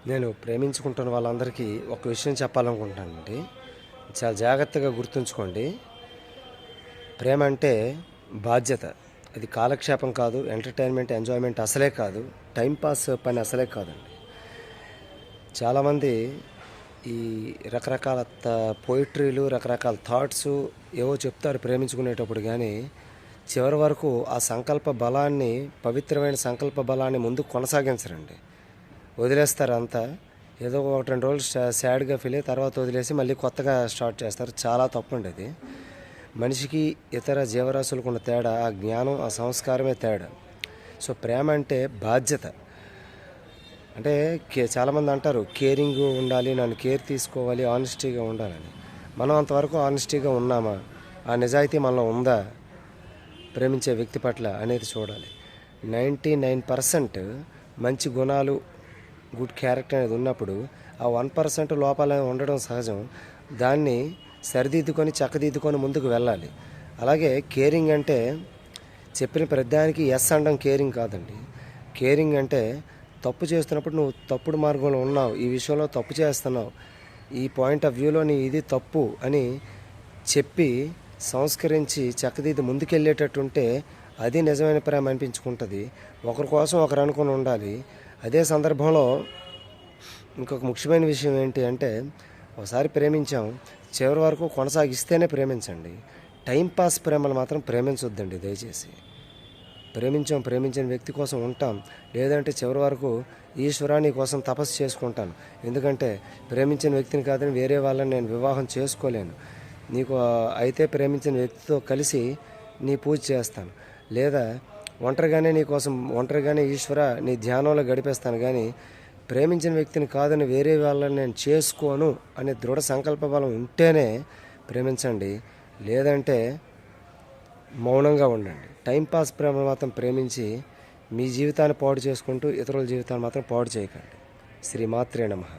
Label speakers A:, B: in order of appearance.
A: నేను ప్రేమించుకుంటున్న వాళ్ళందరికీ ఒక విషయం చెప్పాలనుకుంటున్నానండి. చాలా జాగ్రత్తగా గుర్తుంచుకోండి. ప్రేమ అంటే బాధ్యత. అది కాలక్షేపం కాదు, ఎంటర్టైన్మెంట్, ఎంజాయ్మెంట్ అసలే కాదు, టైంపాస్ పని అసలే కాదండి. చాలామంది ఈ రకరకాల పోయిట్రీలు, రకరకాల థాట్స్ ఏవో చెప్తారు ప్రేమించుకునేటప్పుడు, కానీ చివరి వరకు ఆ సంకల్ప బలాన్ని, పవిత్రమైన సంకల్ప బలాన్ని ముందుకు కొనసాగించరండి. వదిలేస్తారు అంతా. ఏదో ఒకటి 2 రోజులు సాడ్గా ఫీల్ అయ్యి తర్వాత వదిలేసి మళ్ళీ కొత్తగా స్టార్ట్ చేస్తారు. చాలా తప్పండి అది. మనిషికి ఇతర జీవరాశులకు ఉన్న తేడా ఆ జ్ఞానం, ఆ సంస్కారమే తేడా. సో ప్రేమ అంటే బాధ్యత. అంటే చాలామంది అంటారు కేరింగ్ ఉండాలి, నన్ను కేర్ తీసుకోవాలి, ఆనెస్టీగా ఉండాలని. మనం అంతవరకు ఆనెస్టీగా ఉన్నామా, ఆ నిజాయితీ మనలో ఉందా ప్రేమించే వ్యక్తి పట్ల అనేది చూడాలి. 99% మంచి గుణాలు, గుడ్ క్యారెక్టర్ అనేది ఉన్నప్పుడు ఆ 1% లోపాలు ఉండడం సహజం. దాన్ని సరిదిద్దుకొని చక్కదిద్దుకొని ముందుకు వెళ్ళాలి. అలాగే కేరింగ్ అంటే చెప్పిన ప్రతిదానికి ఎస్ అనడం కేరింగ్ కాదండి. కేరింగ్ అంటే తప్పు చేస్తున్నప్పుడు నువ్వు తప్పుడు మార్గంలో ఉన్నావు, ఈ విషయంలో తప్పు చేస్తున్నావు, ఈ పాయింట్ ఆఫ్ వ్యూలో నీ ఇది తప్పు అని చెప్పి సంస్కరించి చక్కదిద్ది ముందుకెళ్ళేటట్టుంటే అది నిజమైన ప్రేమ అనిపించుకుంటుంది. ఒకరి కోసం ఒకరు అనుకుని ఉండాలి. అదే సందర్భంలో ఇంకొక ముఖ్యమైన విషయం ఏంటి అంటే, ఒకసారి ప్రేమించాం, చివరి వరకు కొనసాగిస్తేనే ప్రేమించండి. టైంపాస్ ప్రేమలు మాత్రం ప్రేమించొద్దండి దయచేసి. ప్రేమించిన వ్యక్తి కోసం ఉంటాం, లేదంటే చివరి వరకు ఈశ్వరా నీ కోసం తపస్సు చేసుకుంటాను, ఎందుకంటే ప్రేమించిన వ్యక్తిని కాదని వేరే వాళ్ళని నేను వివాహం చేసుకోలేను, నీకు అయితే ప్రేమించిన వ్యక్తితో కలిసి నీ పూజ చేస్తాను, లేదా ఒంటరిగానే ఈశ్వర నీ ధ్యానంలో గడిపేస్తాను, కానీ ప్రేమించిన వ్యక్తిని కాదని వేరే వాళ్ళని నేను చేసుకోను అనే దృఢ సంకల్ప బలం ఉంటేనే ప్రేమించండి. లేదంటే మౌనంగా ఉండండి. టైంపాస్ ప్రేమ మాత్రం ప్రేమించి మీ జీవితాన్ని పాడు చేసుకుంటూ ఇతరుల జీవితాన్ని మాత్రం పాడు చేయకండి. శ్రీమాత్రే నమః.